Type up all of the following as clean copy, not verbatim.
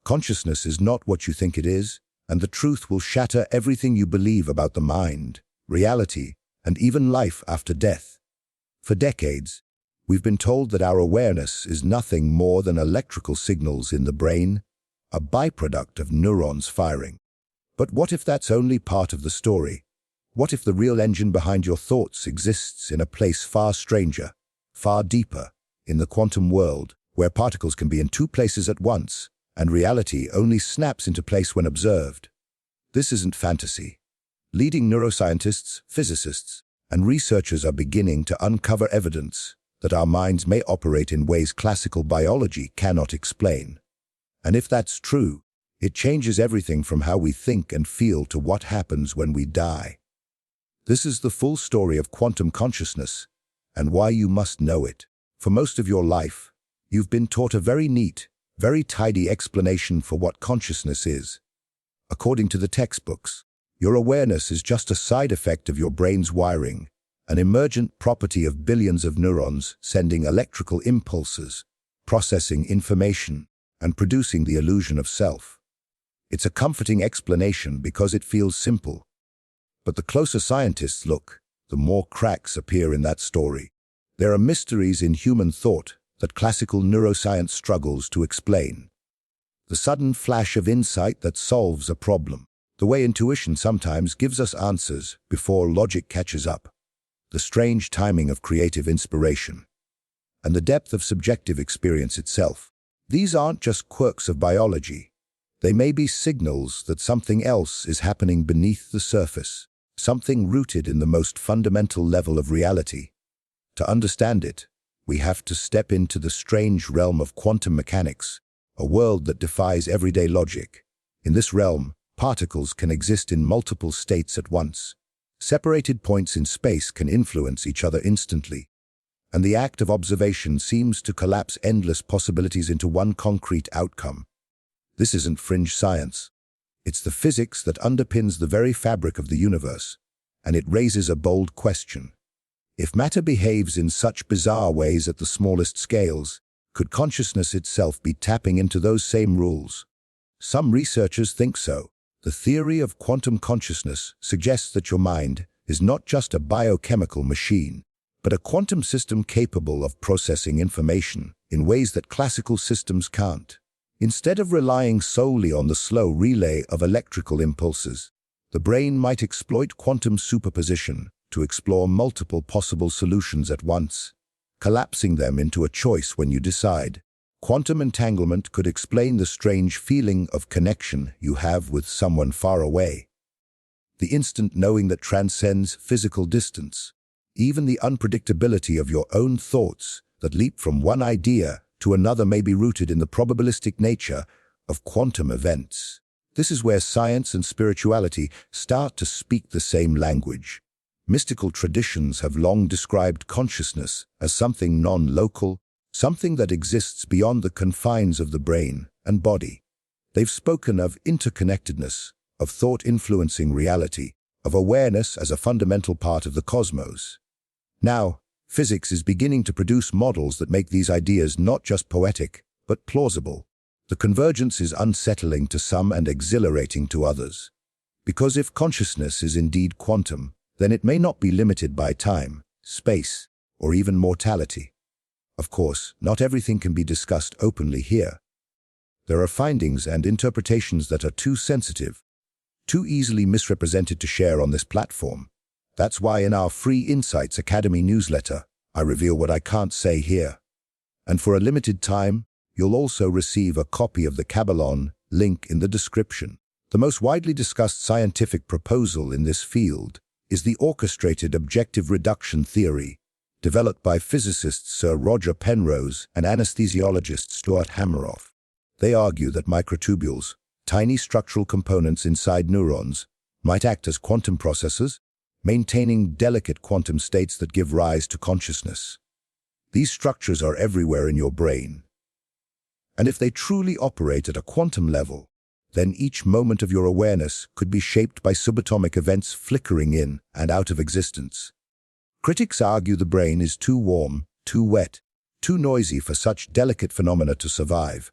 Consciousness is not what you think it is, and the truth will shatter everything you believe about the mind, reality, and even life after death. For decades, we've been told that our awareness is nothing more than electrical signals in the brain, a byproduct of neurons firing. But what if that's only part of the story? What if the real engine behind your thoughts exists in a place far stranger, far deeper, in the quantum world, where particles can be in two places at once, and reality only snaps into place when observed? This isn't fantasy. Leading neuroscientists, physicists, and researchers are beginning to uncover evidence that our minds may operate in ways classical biology cannot explain. And if that's true, it changes everything from how we think and feel to what happens when we die. This is the full story of quantum consciousness and why you must know it. For most of your life, you've been taught a very neat, very tidy explanation for what consciousness is. According to the textbooks, your awareness is just a side effect of your brain's wiring, an emergent property of billions of neurons sending electrical impulses, processing information, and producing the illusion of self. It's a comforting explanation because it feels simple. But the closer scientists look, the more cracks appear in that story. There are mysteries in human thought that classical neuroscience struggles to explain. The sudden flash of insight that solves a problem. The way intuition sometimes gives us answers before logic catches up. The strange timing of creative inspiration. And the depth of subjective experience itself. These aren't just quirks of biology. They may be signals that something else is happening beneath the surface, something rooted in the most fundamental level of reality. To understand it, we have to step into the strange realm of quantum mechanics, a world that defies everyday logic. In this realm, particles can exist in multiple states at once. Separated points in space can influence each other instantly, and the act of observation seems to collapse endless possibilities into one concrete outcome. This isn't fringe science. It's the physics that underpins the very fabric of the universe, and it raises a bold question. If matter behaves in such bizarre ways at the smallest scales, could consciousness itself be tapping into those same rules? Some researchers think so. The theory of quantum consciousness suggests that your mind is not just a biochemical machine, but a quantum system capable of processing information in ways that classical systems can't. Instead of relying solely on the slow relay of electrical impulses, the brain might exploit quantum superposition to explore multiple possible solutions at once, collapsing them into a choice when you decide. Quantum entanglement could explain the strange feeling of connection you have with someone far away. The instant knowing that transcends physical distance. Even the unpredictability of your own thoughts that leap from one idea to another may be rooted in the probabilistic nature of quantum events. This is where science and spirituality start to speak the same language. Mystical traditions have long described consciousness as something non-local, something that exists beyond the confines of the brain and body. They've spoken of interconnectedness, of thought influencing reality, of awareness as a fundamental part of the cosmos. Now, physics is beginning to produce models that make these ideas not just poetic, but plausible. The convergence is unsettling to some and exhilarating to others. Because if consciousness is indeed quantum, then it may not be limited by time, space, or even mortality. Of course, not everything can be discussed openly here. There are findings and interpretations that are too sensitive, too easily misrepresented to share on this platform. That's why in our Free Insights Academy newsletter, I reveal what I can't say here. And for a limited time, you'll also receive a copy of the Kabbalon, link in the description. The most widely discussed scientific proposal in this field is the orchestrated objective reduction theory, developed by physicists Sir Roger Penrose and anesthesiologist Stuart Hameroff. They argue that microtubules, tiny structural components inside neurons, might act as quantum processors, maintaining delicate quantum states that give rise to consciousness. These structures are everywhere in your brain. And if they truly operate at a quantum level, then each moment of your awareness could be shaped by subatomic events flickering in and out of existence. Critics argue the brain is too warm, too wet, too noisy for such delicate phenomena to survive.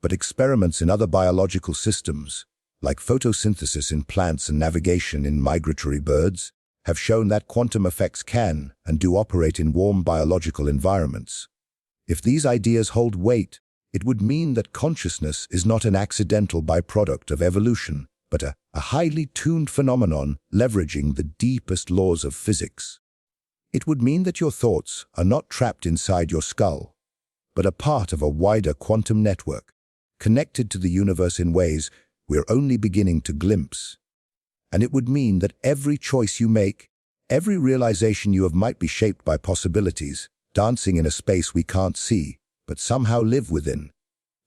But experiments in other biological systems, like photosynthesis in plants and navigation in migratory birds, have shown that quantum effects can and do operate in warm biological environments. If these ideas hold weight, it would mean that consciousness is not an accidental byproduct of evolution, but a highly tuned phenomenon leveraging the deepest laws of physics. It would mean that your thoughts are not trapped inside your skull, but a part of a wider quantum network, connected to the universe in ways we're only beginning to glimpse. And it would mean that every choice you make, every realization you have might be shaped by possibilities, dancing in a space we can't see, but somehow live within.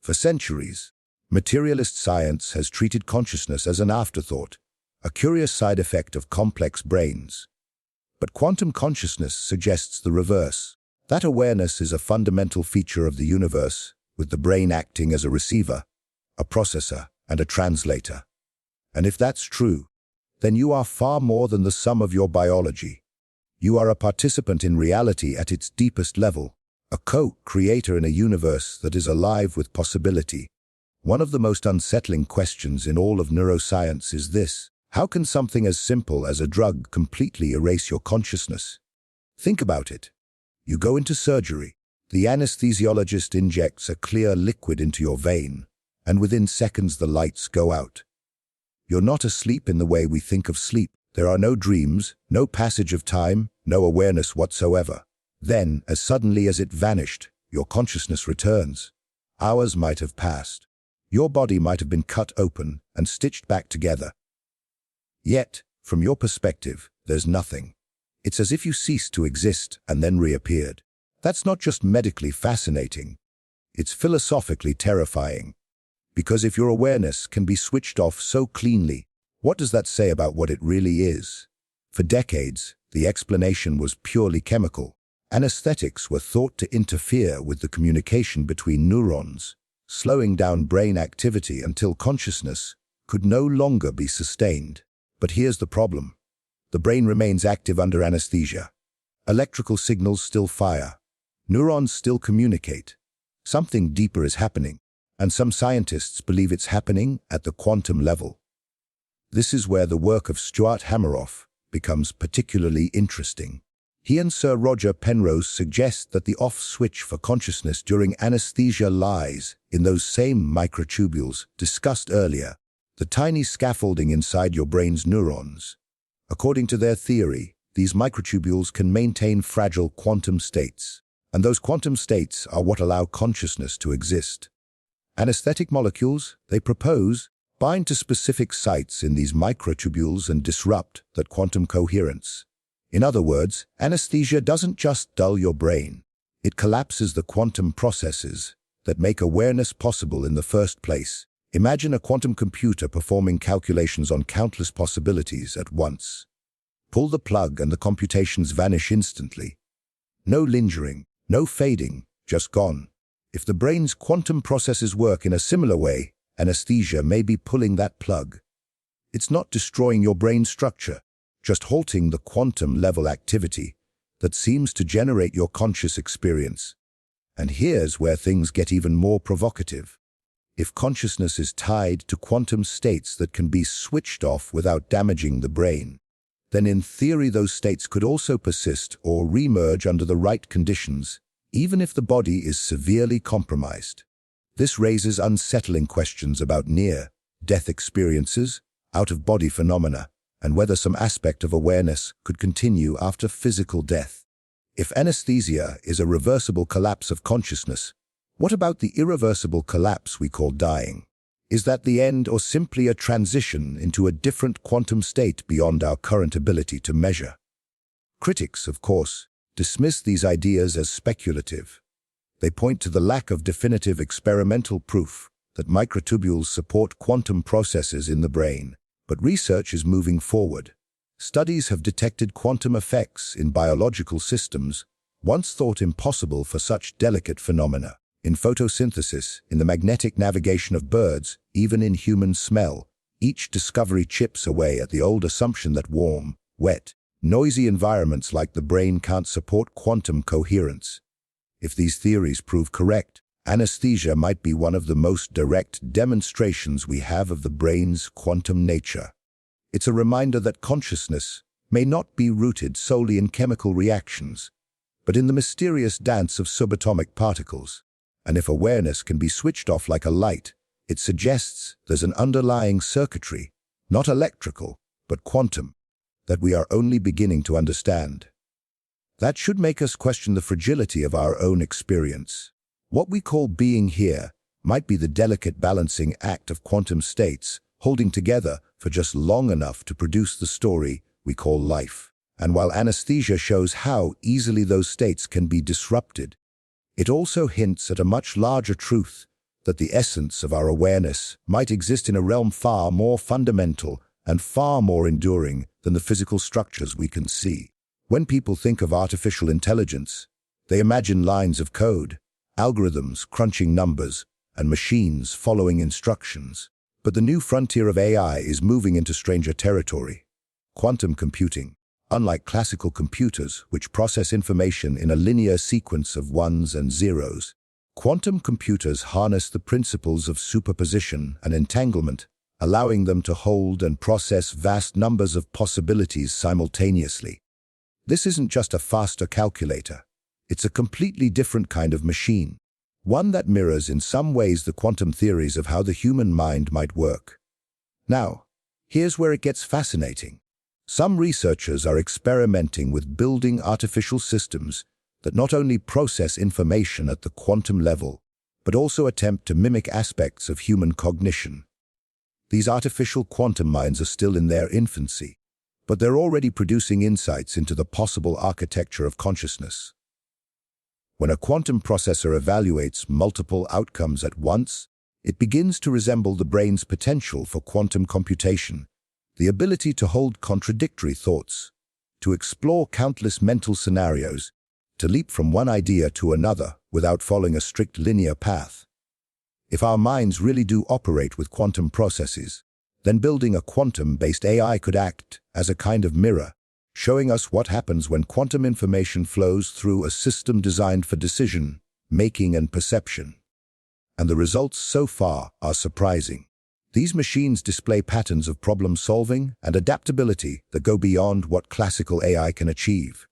For centuries, materialist science has treated consciousness as an afterthought, a curious side effect of complex brains. But quantum consciousness suggests the reverse. That awareness is a fundamental feature of the universe, with the brain acting as a receiver, a processor, and a translator. And if that's true, then you are far more than the sum of your biology. You are a participant in reality at its deepest level, a co-creator in a universe that is alive with possibility. One of the most unsettling questions in all of neuroscience is this: how can something as simple as a drug completely erase your consciousness? Think about it. You go into surgery. The anesthesiologist injects a clear liquid into your vein, and within seconds the lights go out. You're not asleep in the way we think of sleep. There are no dreams, no passage of time, no awareness whatsoever. Then, as suddenly as it vanished, your consciousness returns. Hours might have passed. Your body might have been cut open and stitched back together. Yet, from your perspective, there's nothing. It's as if you ceased to exist and then reappeared. That's not just medically fascinating. It's philosophically terrifying. Because if your awareness can be switched off so cleanly, what does that say about what it really is? For decades, the explanation was purely chemical. Anesthetics were thought to interfere with the communication between neurons, slowing down brain activity until consciousness could no longer be sustained. But here's the problem. The brain remains active under anesthesia. Electrical signals still fire. Neurons still communicate. Something deeper is happening, and some scientists believe it's happening at the quantum level. This is where the work of Stuart Hameroff becomes particularly interesting. He and Sir Roger Penrose suggest that the off switch for consciousness during anesthesia lies in those same microtubules discussed earlier, the tiny scaffolding inside your brain's neurons. According to their theory, these microtubules can maintain fragile quantum states, and those quantum states are what allow consciousness to exist. Anesthetic molecules, they propose, bind to specific sites in these microtubules and disrupt that quantum coherence. In other words, anesthesia doesn't just dull your brain. It collapses the quantum processes that make awareness possible in the first place. Imagine a quantum computer performing calculations on countless possibilities at once. Pull the plug and the computations vanish instantly. No lingering, no fading, just gone. If the brain's quantum processes work in a similar way, anesthesia may be pulling that plug. It's not destroying your brain structure, just halting the quantum-level activity that seems to generate your conscious experience. And here's where things get even more provocative. If consciousness is tied to quantum states that can be switched off without damaging the brain, then in theory those states could also persist or reemerge under the right conditions, even if the body is severely compromised. This raises unsettling questions about near-death experiences, out-of-body phenomena, and whether some aspect of awareness could continue after physical death. If anesthesia is a reversible collapse of consciousness, what about the irreversible collapse we call dying? Is that the end or simply a transition into a different quantum state beyond our current ability to measure? Critics, of course, dismiss these ideas as speculative. They point to the lack of definitive experimental proof that microtubules support quantum processes in the brain. But research is moving forward. Studies have detected quantum effects in biological systems once thought impossible for such delicate phenomena. In photosynthesis, in the magnetic navigation of birds, even in human smell, each discovery chips away at the old assumption that warm, wet, noisy environments like the brain can't support quantum coherence. If these theories prove correct, Anesthesia might be one of the most direct demonstrations we have of the brain's quantum nature. It's a reminder that consciousness may not be rooted solely in chemical reactions, but in the mysterious dance of subatomic particles. And if awareness can be switched off like a light, it suggests there's an underlying circuitry, not electrical, but quantum, that we are only beginning to understand. That should make us question the fragility of our own experience. What we call being here might be the delicate balancing act of quantum states holding together for just long enough to produce the story we call life. And while anesthesia shows how easily those states can be disrupted, it also hints at a much larger truth, that the essence of our awareness might exist in a realm far more fundamental and far more enduring than the physical structures we can see. When people think of artificial intelligence, they imagine lines of code, algorithms crunching numbers, and machines following instructions. But the new frontier of AI is moving into stranger territory. Quantum computing. Unlike classical computers, which process information in a linear sequence of ones and zeros, quantum computers harness the principles of superposition and entanglement, allowing them to hold and process vast numbers of possibilities simultaneously. This isn't just a faster calculator. It's a completely different kind of machine, one that mirrors in some ways the quantum theories of how the human mind might work. Now, here's where it gets fascinating. Some researchers are experimenting with building artificial systems that not only process information at the quantum level, but also attempt to mimic aspects of human cognition. These artificial quantum minds are still in their infancy, but they're already producing insights into the possible architecture of consciousness. When a quantum processor evaluates multiple outcomes at once, it begins to resemble the brain's potential for quantum computation, the ability to hold contradictory thoughts, to explore countless mental scenarios, to leap from one idea to another without following a strict linear path. If our minds really do operate with quantum processes, then building a quantum-based AI could act as a kind of mirror, showing us what happens when quantum information flows through a system designed for decision, making, and perception. And the results so far are surprising. These machines display patterns of problem-solving and adaptability that go beyond what classical AI can achieve.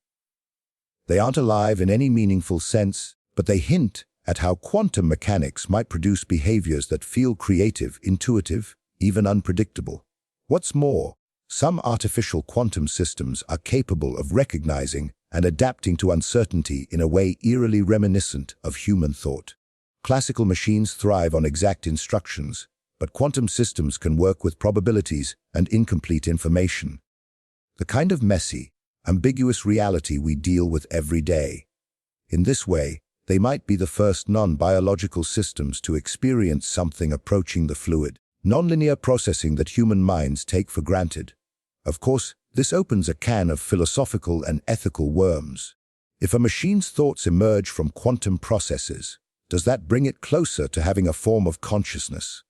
They aren't alive in any meaningful sense, but they hint at how quantum mechanics might produce behaviors that feel creative, intuitive, even unpredictable. What's more, some artificial quantum systems are capable of recognizing and adapting to uncertainty in a way eerily reminiscent of human thought. Classical machines thrive on exact instructions, but quantum systems can work with probabilities and incomplete information. The kind of messy, ambiguous reality we deal with every day. In this way, they might be the first non-biological systems to experience something approaching the fluid, nonlinear processing that human minds take for granted. Of course, this opens a can of philosophical and ethical worms. If a machine's thoughts emerge from quantum processes, does that bring it closer to having a form of consciousness?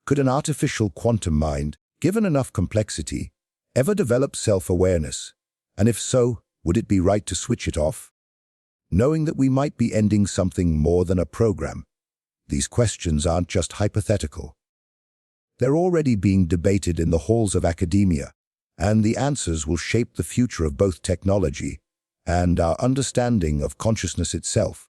Could an artificial quantum mind, given enough complexity, ever develop self-awareness? And if so, would it be right to switch it off? Knowing that we might be ending something more than a program, these questions aren't just hypothetical. They're already being debated in the halls of academia, and the answers will shape the future of both technology and our understanding of consciousness itself.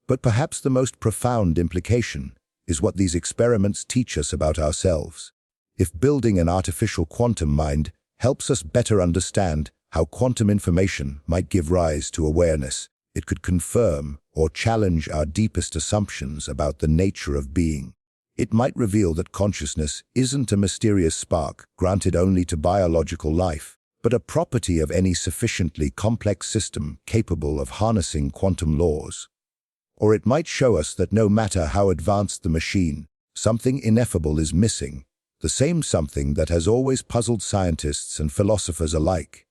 But perhaps the most profound implication is what these experiments teach us about ourselves. If building an artificial quantum mind helps us better understand how quantum information might give rise to awareness, it could confirm or challenge our deepest assumptions about the nature of being. It might reveal that consciousness isn't a mysterious spark granted only to biological life, but a property of any sufficiently complex system capable of harnessing quantum laws. Or it might show us that no matter how advanced the machine, something ineffable is missing, the same something that has always puzzled scientists and philosophers alike.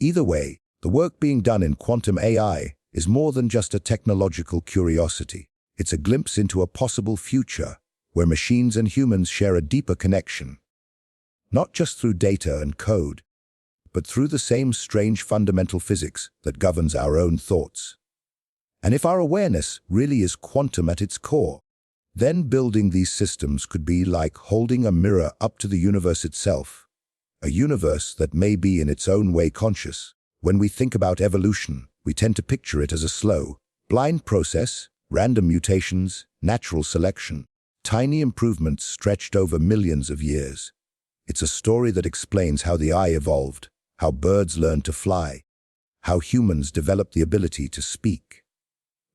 Either way, the work being done in quantum AI is more than just a technological curiosity. It's a glimpse into a possible future where machines and humans share a deeper connection, not just through data and code, but through the same strange fundamental physics that governs our own thoughts. And if our awareness really is quantum at its core, then building these systems could be like holding a mirror up to the universe itself, a universe that may be in its own way conscious. When we think about evolution, we tend to picture it as a slow, blind process, random mutations, natural selection, tiny improvements stretched over millions of years. It's a story that explains how the eye evolved, how birds learned to fly, how humans developed the ability to speak.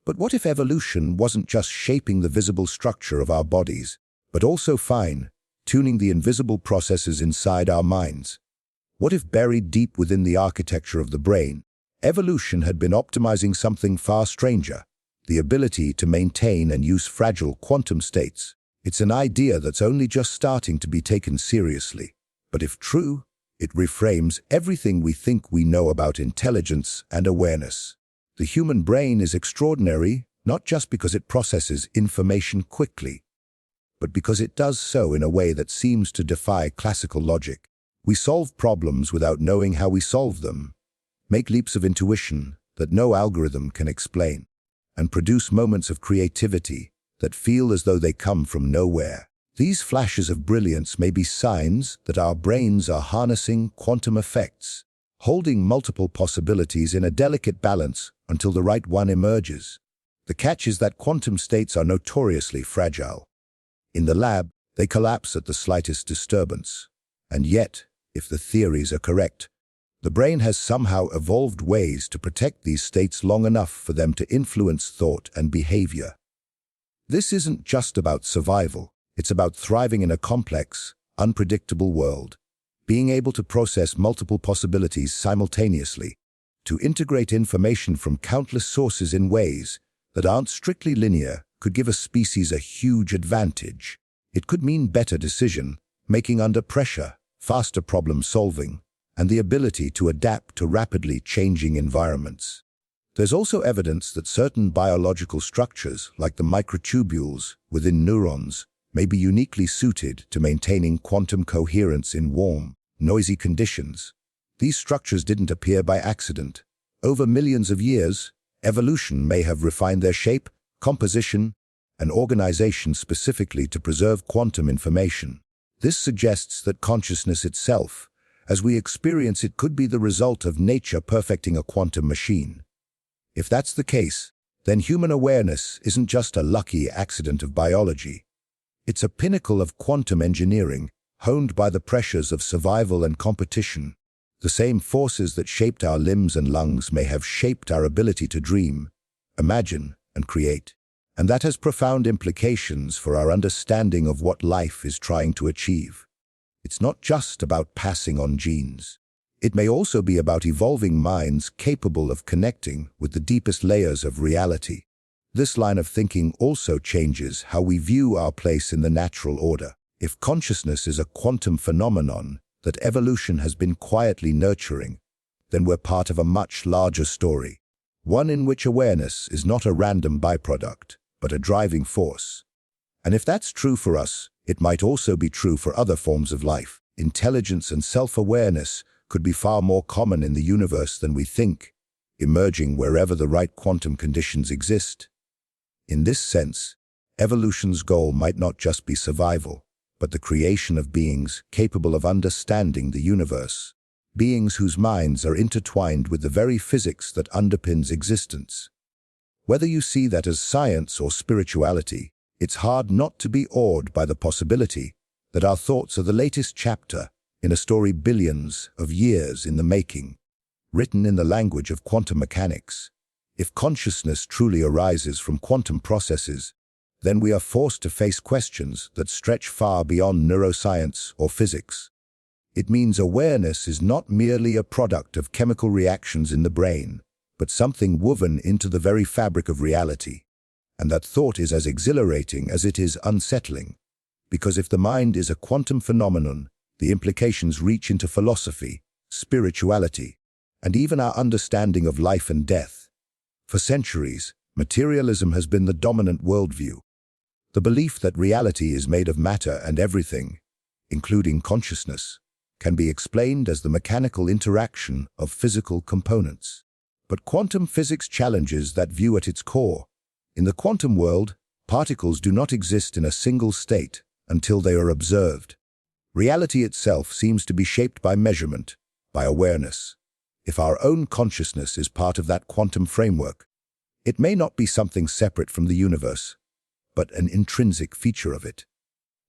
But what if evolution wasn't just shaping the visible structure of our bodies, but also fine-tuning the invisible processes inside our minds? What if buried deep within the architecture of the brain, evolution had been optimizing something far stranger, the ability to maintain and use fragile quantum states? It's an idea that's only just starting to be taken seriously. But if true, it reframes everything we think we know about intelligence and awareness. The human brain is extraordinary, not just because it processes information quickly, but because it does so in a way that seems to defy classical logic. We solve problems without knowing how we solve them, make leaps of intuition that no algorithm can explain, and produce moments of creativity that feel as though they come from nowhere. These flashes of brilliance may be signs that our brains are harnessing quantum effects, holding multiple possibilities in a delicate balance until the right one emerges. The catch is that quantum states are notoriously fragile. In the lab, they collapse at the slightest disturbance. And yet, if the theories are correct, the brain has somehow evolved ways to protect these states long enough for them to influence thought and behavior. This isn't just about survival. It's about thriving in a complex, unpredictable world, being able to process multiple possibilities simultaneously, to integrate information from countless sources in ways that aren't strictly linear could give a species a huge advantage. It could mean better decision-making under pressure, faster problem-solving, and the ability to adapt to rapidly changing environments. There's also evidence that certain biological structures, like the microtubules within neurons, may be uniquely suited to maintaining quantum coherence in warm, noisy conditions. These structures didn't appear by accident. Over millions of years, evolution may have refined their shape, composition, and organization specifically to preserve quantum information. This suggests that consciousness itself, as we experience it, could be the result of nature perfecting a quantum machine. If that's the case, then human awareness isn't just a lucky accident of biology. It's a pinnacle of quantum engineering, honed by the pressures of survival and competition. The same forces that shaped our limbs and lungs may have shaped our ability to dream, imagine, and create. And that has profound implications for our understanding of what life is trying to achieve. It's not just about passing on genes. It may also be about evolving minds capable of connecting with the deepest layers of reality. This line of thinking also changes how we view our place in the natural order. If consciousness is a quantum phenomenon that evolution has been quietly nurturing, then we're part of a much larger story, one in which awareness is not a random byproduct, but a driving force. And if that's true for us, it might also be true for other forms of life. Intelligence and self-awareness could be far more common in the universe than we think, emerging wherever the right quantum conditions exist. In this sense, evolution's goal might not just be survival, but the creation of beings capable of understanding the universe, beings whose minds are intertwined with the very physics that underpins existence. Whether you see that as science or spirituality, it's hard not to be awed by the possibility that our thoughts are the latest chapter in a story billions of years in the making, written in the language of quantum mechanics. If consciousness truly arises from quantum processes, then we are forced to face questions that stretch far beyond neuroscience or physics. It means awareness is not merely a product of chemical reactions in the brain, but something woven into the very fabric of reality. And that thought is as exhilarating as it is unsettling, because if the mind is a quantum phenomenon, the implications reach into philosophy, spirituality, and even our understanding of life and death. For centuries, materialism has been the dominant worldview. The belief that reality is made of matter and everything, including consciousness, can be explained as the mechanical interaction of physical components. But quantum physics challenges that view at its core. In the quantum world, particles do not exist in a single state until they are observed. Reality itself seems to be shaped by measurement, by awareness. If our own consciousness is part of that quantum framework, it may not be something separate from the universe, but an intrinsic feature of it.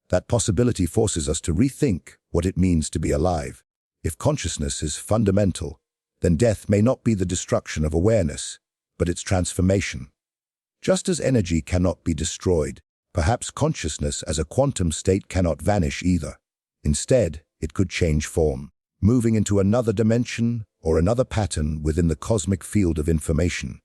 That possibility forces us to rethink what it means to be alive. If consciousness is fundamental, then death may not be the destruction of awareness, but its transformation. Just as energy cannot be destroyed, perhaps consciousness as a quantum state cannot vanish either. Instead, it could change form, moving into another dimension or another pattern within the cosmic field of information.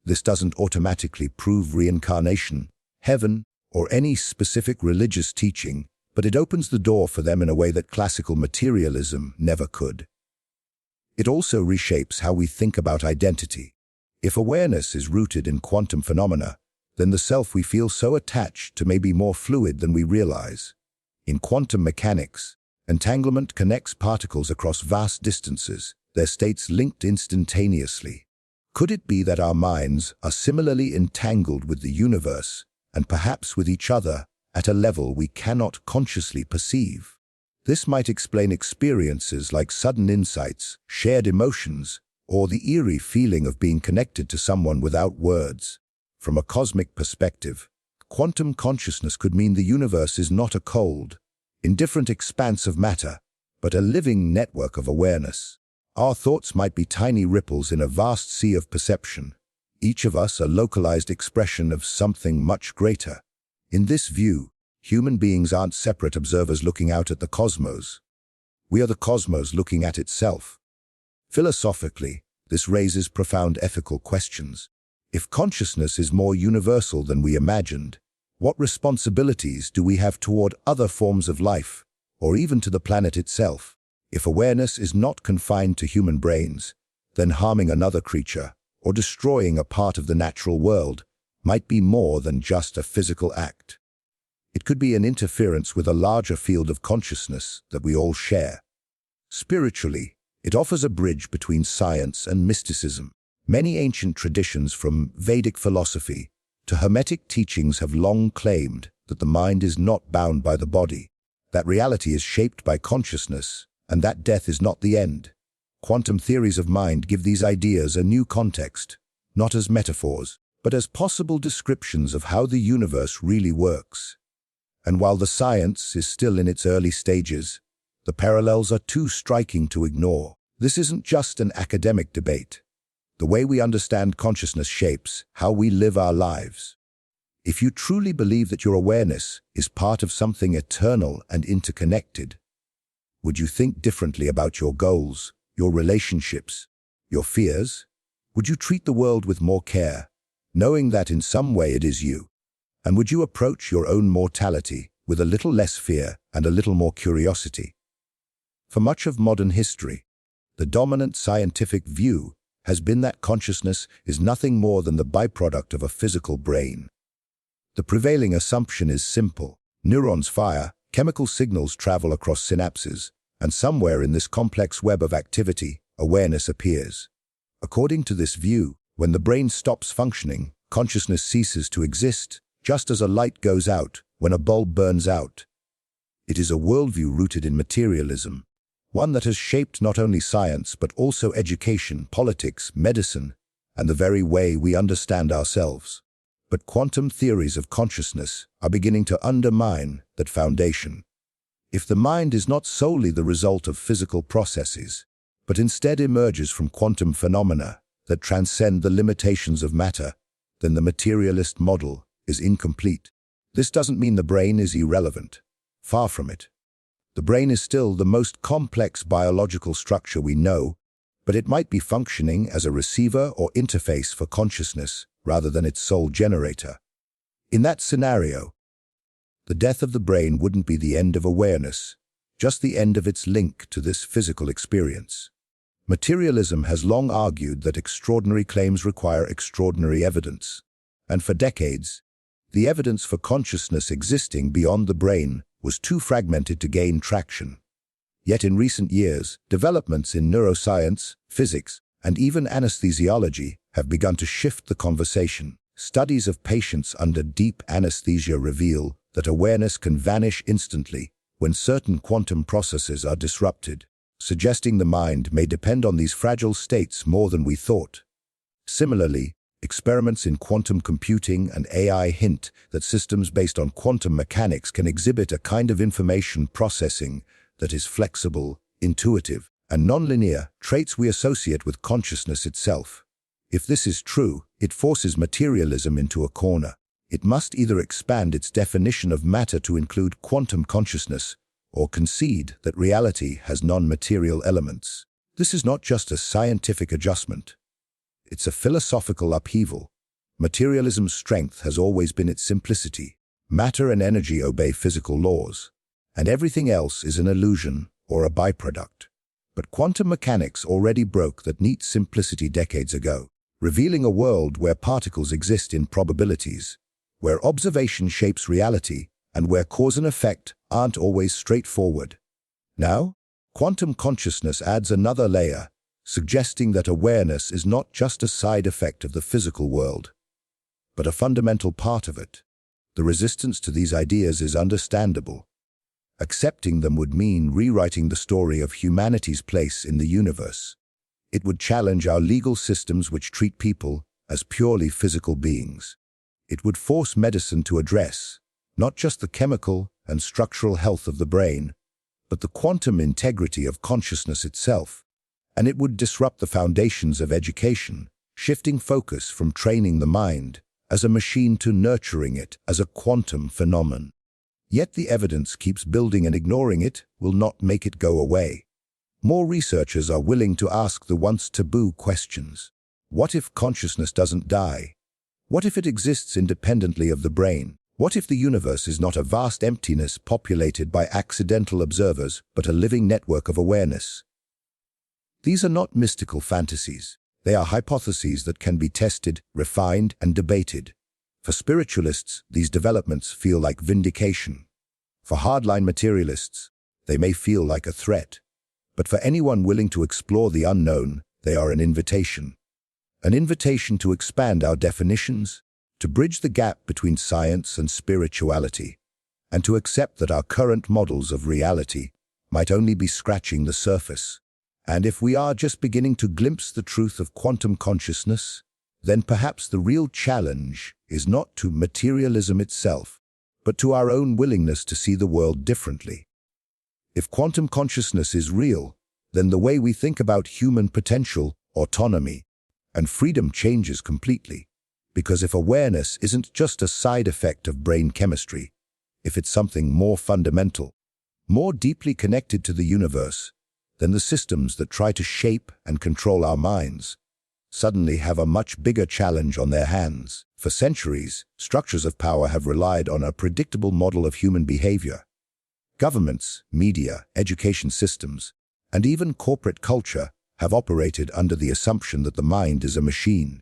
This doesn't automatically prove reincarnation, heaven, or any specific religious teaching, but it opens the door for them in a way that classical materialism never could. It also reshapes how we think about identity. If awareness is rooted in quantum phenomena, then the self we feel so attached to may be more fluid than we realize. In quantum mechanics, entanglement connects particles across vast distances, their states linked instantaneously. Could it be that our minds are similarly entangled with the universe, and perhaps with each other, at a level we cannot consciously perceive? This might explain experiences like sudden insights, shared emotions, or the eerie feeling of being connected to someone without words. From a cosmic perspective, quantum consciousness could mean the universe is not a cold, indifferent expanse of matter, but a living network of awareness. Our thoughts might be tiny ripples in a vast sea of perception, each of us a localized expression of something much greater. In this view, human beings aren't separate observers looking out at the cosmos. We are the cosmos looking at itself. Philosophically, this raises profound ethical questions. If consciousness is more universal than we imagined, what responsibilities do we have toward other forms of life, or even to the planet itself? If awareness is not confined to human brains, then harming another creature or destroying a part of the natural world might be more than just a physical act. It could be an interference with a larger field of consciousness that we all share. Spiritually, it offers a bridge between science and mysticism. Many ancient traditions, from Vedic philosophy to Hermetic teachings, have long claimed that the mind is not bound by the body, that reality is shaped by consciousness, and that death is not the end. Quantum theories of mind give these ideas a new context, not as metaphors, but as possible descriptions of how the universe really works. And while the science is still in its early stages, the parallels are too striking to ignore. This isn't just an academic debate. The way we understand consciousness shapes how we live our lives. If you truly believe that your awareness is part of something eternal and interconnected, would you think differently about your goals, your relationships, your fears? Would you treat the world with more care, knowing that in some way it is you? And would you approach your own mortality with a little less fear and a little more curiosity? For much of modern history, the dominant scientific view has been that consciousness is nothing more than the byproduct of a physical brain. The prevailing assumption is simple. Neurons fire, chemical signals travel across synapses, and somewhere in this complex web of activity, awareness appears. According to this view, when the brain stops functioning, consciousness ceases to exist, just as a light goes out when a bulb burns out. It is a worldview rooted in materialism, one that has shaped not only science but also education, politics, medicine, and the very way we understand ourselves. But quantum theories of consciousness are beginning to undermine that foundation. If the mind is not solely the result of physical processes, but instead emerges from quantum phenomena that transcend the limitations of matter, then the materialist model is incomplete. This doesn't mean the brain is irrelevant. Far from it. The brain is still the most complex biological structure we know, but it might be functioning as a receiver or interface for consciousness rather than its sole generator. In that scenario, the death of the brain wouldn't be the end of awareness, just the end of its link to this physical experience. Materialism has long argued that extraordinary claims require extraordinary evidence, and for decades, the evidence for consciousness existing beyond the brain was too fragmented to gain traction. Yet in recent years, developments in neuroscience, physics, and even anesthesiology have begun to shift the conversation. Studies of patients under deep anesthesia reveal that awareness can vanish instantly when certain quantum processes are disrupted, suggesting the mind may depend on these fragile states more than we thought. Similarly, experiments in quantum computing and AI hint that systems based on quantum mechanics can exhibit a kind of information processing that is flexible, intuitive, and nonlinear, traits we associate with consciousness itself. If this is true, it forces materialism into a corner. It must either expand its definition of matter to include quantum consciousness or concede that reality has non-material elements. This is not just a scientific adjustment. It's a philosophical upheaval. Materialism's strength has always been its simplicity. Matter and energy obey physical laws, and everything else is an illusion or a byproduct. But quantum mechanics already broke that neat simplicity decades ago, revealing a world where particles exist in probabilities, where observation shapes reality, and where cause and effect aren't always straightforward. Now, quantum consciousness adds another layer, suggesting that awareness is not just a side effect of the physical world, but a fundamental part of it. The resistance to these ideas is understandable. Accepting them would mean rewriting the story of humanity's place in the universe. It would challenge our legal systems which treat people as purely physical beings. It would force medicine to address not just the chemical and structural health of the brain, but the quantum integrity of consciousness itself. And it would disrupt the foundations of education, shifting focus from training the mind as a machine to nurturing it as a quantum phenomenon. Yet the evidence keeps building, and ignoring it will not make it go away. More researchers are willing to ask the once taboo questions. What if consciousness doesn't die? What if it exists independently of the brain? What if the universe is not a vast emptiness populated by accidental observers, but a living network of awareness? These are not mystical fantasies. They are hypotheses that can be tested, refined, and debated. For spiritualists, these developments feel like vindication. For hardline materialists, they may feel like a threat. But for anyone willing to explore the unknown, they are an invitation. An invitation to expand our definitions, to bridge the gap between science and spirituality, and to accept that our current models of reality might only be scratching the surface. And if we are just beginning to glimpse the truth of quantum consciousness, then perhaps the real challenge is not to materialism itself, but to our own willingness to see the world differently. If quantum consciousness is real, then the way we think about human potential, autonomy, and freedom changes completely. Because if awareness isn't just a side effect of brain chemistry, if it's something more fundamental, more deeply connected to the universe, then the systems that try to shape and control our minds suddenly have a much bigger challenge on their hands. For centuries, structures of power have relied on a predictable model of human behavior. Governments, media, education systems, and even corporate culture have operated under the assumption that the mind is a machine.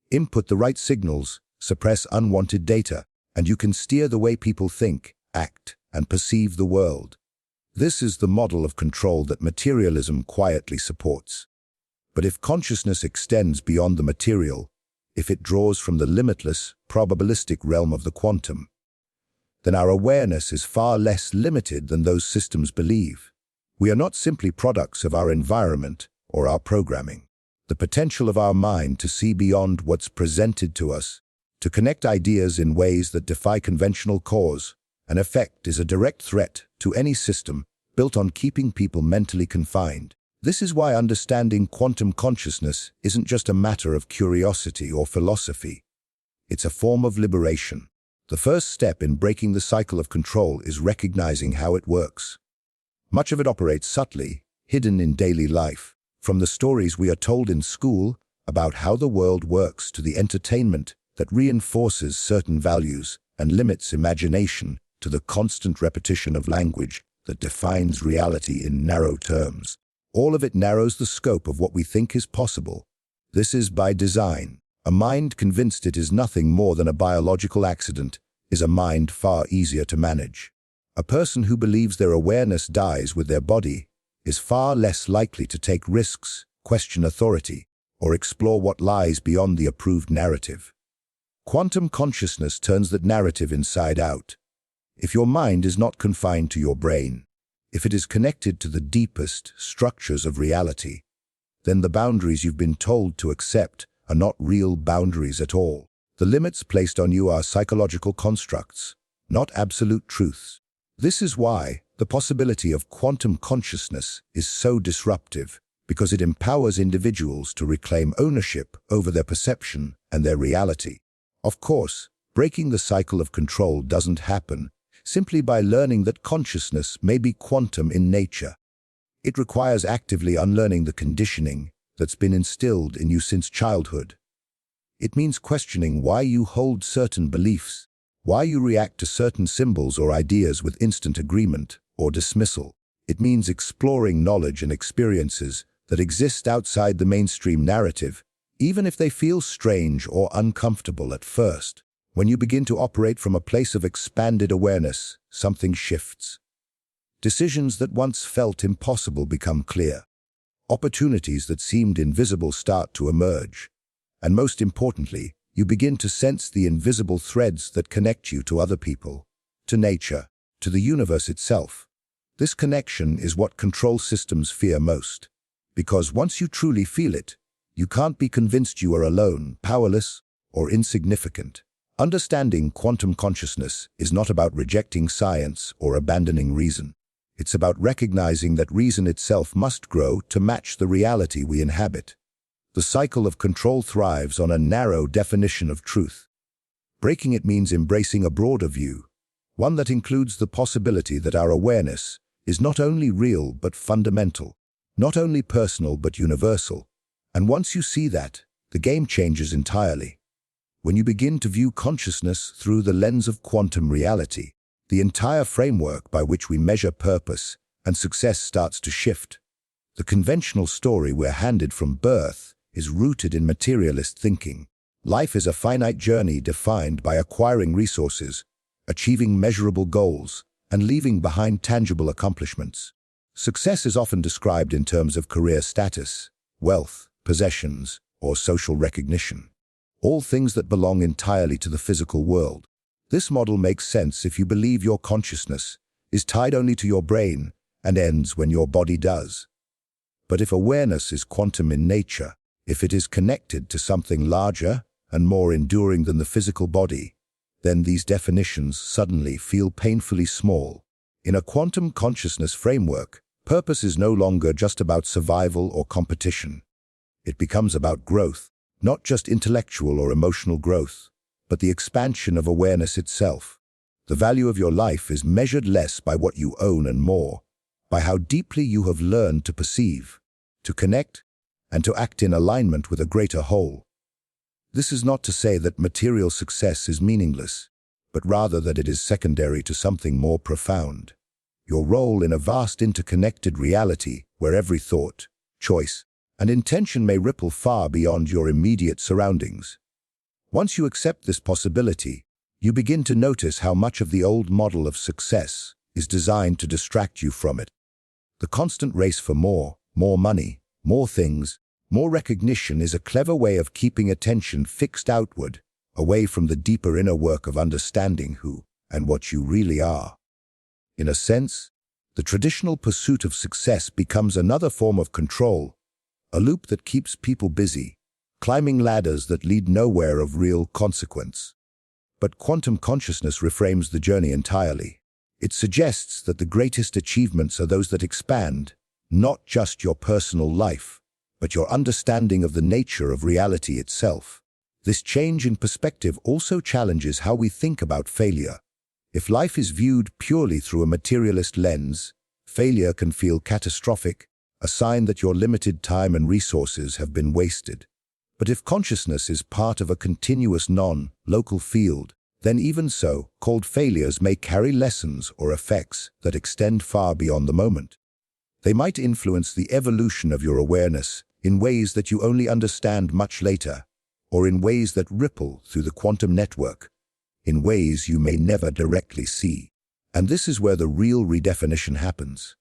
Input the right signals, suppress unwanted data, and you can steer the way people think, act, and perceive the world. This is the model of control that materialism quietly supports. But if consciousness extends beyond the material, if it draws from the limitless, probabilistic realm of the quantum, then our awareness is far less limited than those systems believe. We are not simply products of our environment or our programming. The potential of our mind to see beyond what's presented to us, to connect ideas in ways that defy conventional cause and effect, is a direct threat to any system built on keeping people mentally confined. This is why understanding quantum consciousness isn't just a matter of curiosity or philosophy. It's a form of liberation. The first step in breaking the cycle of control is recognizing how it works. Much of it operates subtly, hidden in daily life. From the stories we are told in school about how the world works to the entertainment that reinforces certain values and limits imagination, to the constant repetition of language that defines reality in narrow terms. All of it narrows the scope of what we think is possible. This is by design. A mind convinced it is nothing more than a biological accident is a mind far easier to manage. A person who believes their awareness dies with their body is far less likely to take risks, question authority, or explore what lies beyond the approved narrative. Quantum consciousness turns that narrative inside out. If your mind is not confined to your brain, if it is connected to the deepest structures of reality, then the boundaries you've been told to accept are not real boundaries at all. The limits placed on you are psychological constructs, not absolute truths. This is why the possibility of quantum consciousness is so disruptive, because it empowers individuals to reclaim ownership over their perception and their reality. Of course, breaking the cycle of control doesn't happen simply by learning that consciousness may be quantum in nature. It requires actively unlearning the conditioning that's been instilled in you since childhood. It means questioning why you hold certain beliefs, why you react to certain symbols or ideas with instant agreement or dismissal. It means exploring knowledge and experiences that exist outside the mainstream narrative, even if they feel strange or uncomfortable at first. When you begin to operate from a place of expanded awareness, something shifts. Decisions that once felt impossible become clear. Opportunities that seemed invisible start to emerge. And most importantly, you begin to sense the invisible threads that connect you to other people, to nature, to the universe itself. This connection is what control systems fear most. Because once you truly feel it, you can't be convinced you are alone, powerless, or insignificant. Understanding quantum consciousness is not about rejecting science or abandoning reason. It's about recognizing that reason itself must grow to match the reality we inhabit. The cycle of control thrives on a narrow definition of truth. Breaking it means embracing a broader view, one that includes the possibility that our awareness is not only real but fundamental, not only personal but universal. And once you see that, the game changes entirely. When you begin to view consciousness through the lens of quantum reality, the entire framework by which we measure purpose and success starts to shift. The conventional story we're handed from birth is rooted in materialist thinking. Life is a finite journey defined by acquiring resources, achieving measurable goals, and leaving behind tangible accomplishments. Success is often described in terms of career status, wealth, possessions, or social recognition. All things that belong entirely to the physical world. This model makes sense if you believe your consciousness is tied only to your brain and ends when your body does. But if awareness is quantum in nature, if it is connected to something larger and more enduring than the physical body, then these definitions suddenly feel painfully small. In a quantum consciousness framework, purpose is no longer just about survival or competition. It becomes about growth. Not just intellectual or emotional growth, but the expansion of awareness itself. The value of your life is measured less by what you own and more, by how deeply you have learned to perceive, to connect, and to act in alignment with a greater whole. This is not to say that material success is meaningless, but rather that it is secondary to something more profound. Your role in a vast interconnected reality where every thought, choice, and intention may ripple far beyond your immediate surroundings. Once you accept this possibility, you begin to notice how much of the old model of success is designed to distract you from it. The constant race for more money, more things, more recognition is a clever way of keeping attention fixed outward, away from the deeper inner work of understanding who and what you really are. In a sense, the traditional pursuit of success becomes another form of control, a loop that keeps people busy, climbing ladders that lead nowhere of real consequence. But quantum consciousness reframes the journey entirely. It suggests that the greatest achievements are those that expand, not just your personal life, but your understanding of the nature of reality itself. This change in perspective also challenges how we think about failure. If life is viewed purely through a materialist lens, failure can feel catastrophic, a sign that your limited time and resources have been wasted. But if consciousness is part of a continuous non-local field, then even so-called failures may carry lessons or effects that extend far beyond the moment. They might influence the evolution of your awareness in ways that you only understand much later, or in ways that ripple through the quantum network, in ways you may never directly see. And this is where the real redefinition happens.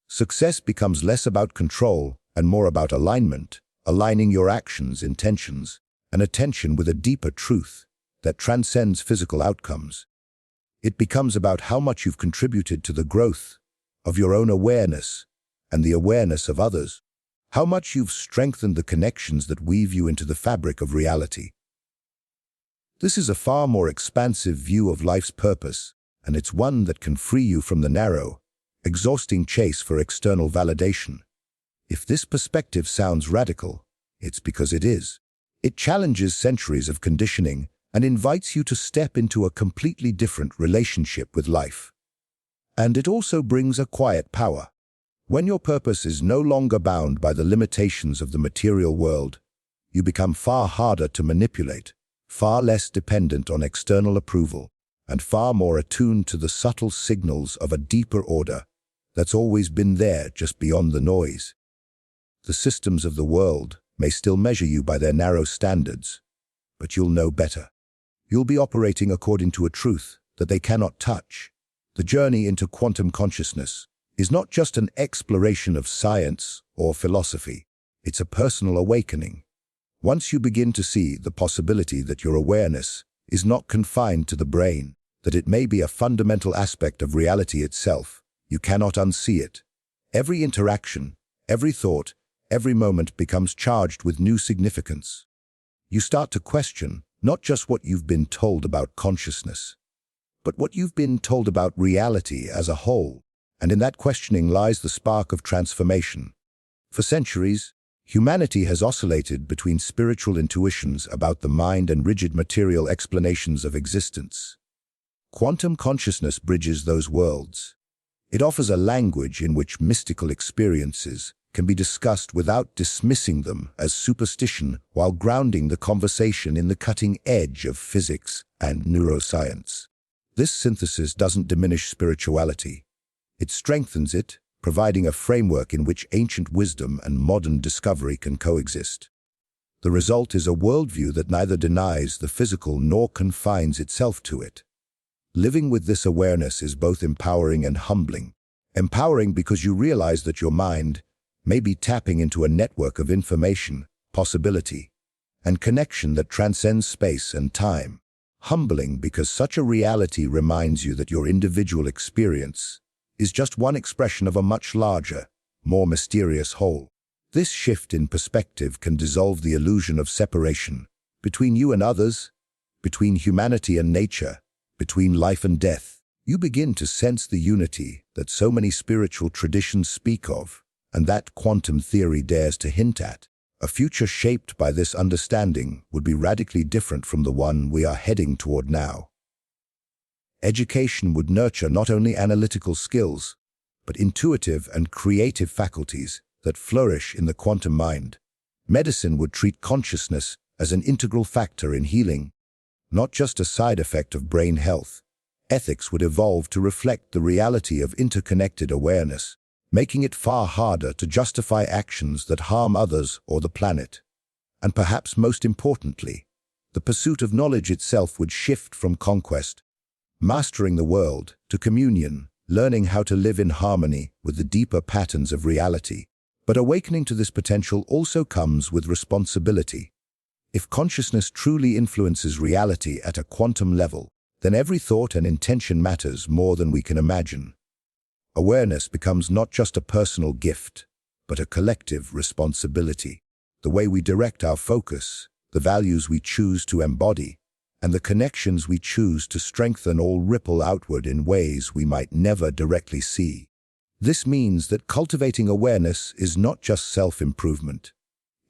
Success becomes less about control and more about alignment, aligning your actions, intentions, and attention with a deeper truth that transcends physical outcomes. It becomes about how much you've contributed to the growth of your own awareness and the awareness of others, how much you've strengthened the connections that weave you into the fabric of reality. This is a far more expansive view of life's purpose, and it's one that can free you from the narrow, exhausting chase for external validation. If this perspective sounds radical, it's because it is. It challenges centuries of conditioning and invites you to step into a completely different relationship with life. And it also brings a quiet power. When your purpose is no longer bound by the limitations of the material world, you become far harder to manipulate, far less dependent on external approval, and far more attuned to the subtle signals of a deeper order that's always been there just beyond the noise. The systems of the world may still measure you by their narrow standards, but you'll know better. You'll be operating according to a truth that they cannot touch. The journey into quantum consciousness is not just an exploration of science or philosophy. It's a personal awakening. Once you begin to see the possibility that your awareness is not confined to the brain, that it may be a fundamental aspect of reality itself, you cannot unsee it. Every interaction, every thought, every moment becomes charged with new significance. You start to question not just what you've been told about consciousness, but what you've been told about reality as a whole. And in that questioning lies the spark of transformation. For centuries, humanity has oscillated between spiritual intuitions about the mind and rigid material explanations of existence. Quantum consciousness bridges those worlds. It offers a language in which mystical experiences can be discussed without dismissing them as superstition, while grounding the conversation in the cutting edge of physics and neuroscience. This synthesis doesn't diminish spirituality. It strengthens it, providing a framework in which ancient wisdom and modern discovery can coexist. The result is a worldview that neither denies the physical nor confines itself to it. Living with this awareness is both empowering and humbling. Empowering because you realize that your mind may be tapping into a network of information, possibility, and connection that transcends space and time. Humbling because such a reality reminds you that your individual experience is just one expression of a much larger, more mysterious whole. This shift in perspective can dissolve the illusion of separation between you and others, between humanity and nature, between life and death. You begin to sense the unity that so many spiritual traditions speak of, and that quantum theory dares to hint at. A future shaped by this understanding would be radically different from the one we are heading toward now. Education would nurture not only analytical skills, but intuitive and creative faculties that flourish in the quantum mind. Medicine would treat consciousness as an integral factor in healing, not just a side effect of brain health. Ethics would evolve to reflect the reality of interconnected awareness, making it far harder to justify actions that harm others or the planet. And perhaps most importantly, the pursuit of knowledge itself would shift from conquest, mastering the world, to communion, learning how to live in harmony with the deeper patterns of reality. But awakening to this potential also comes with responsibility. If consciousness truly influences reality at a quantum level, then every thought and intention matters more than we can imagine. Awareness becomes not just a personal gift, but a collective responsibility. The way we direct our focus, the values we choose to embody, and the connections we choose to strengthen all ripple outward in ways we might never directly see. This means that cultivating awareness is not just self-improvement.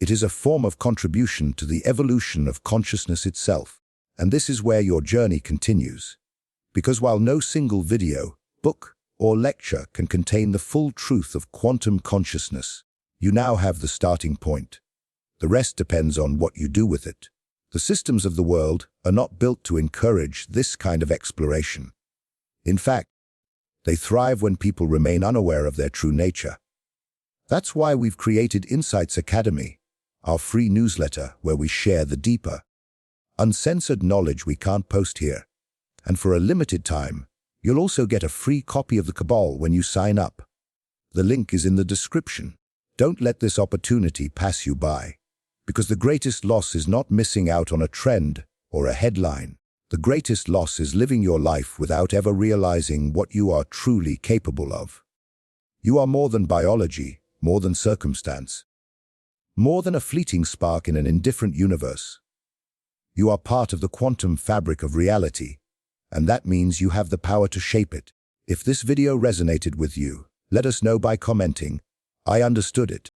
It is a form of contribution to the evolution of consciousness itself. And this is where your journey continues. Because while no single video, book, or lecture can contain the full truth of quantum consciousness, you now have the starting point. The rest depends on what you do with it. The systems of the world are not built to encourage this kind of exploration. In fact, they thrive when people remain unaware of their true nature. That's why we've created Insights Academy, our free newsletter where we share the deeper, uncensored knowledge we can't post here. And for a limited time, you'll also get a free copy of the Cabal when you sign up. The link is in the description. Don't let this opportunity pass you by. Because the greatest loss is not missing out on a trend or a headline. The greatest loss is living your life without ever realizing what you are truly capable of. You are more than biology, more than circumstance, more than a fleeting spark in an indifferent universe. You are part of the quantum fabric of reality, and that means you have the power to shape it. If this video resonated with you, let us know by commenting, "I understood it."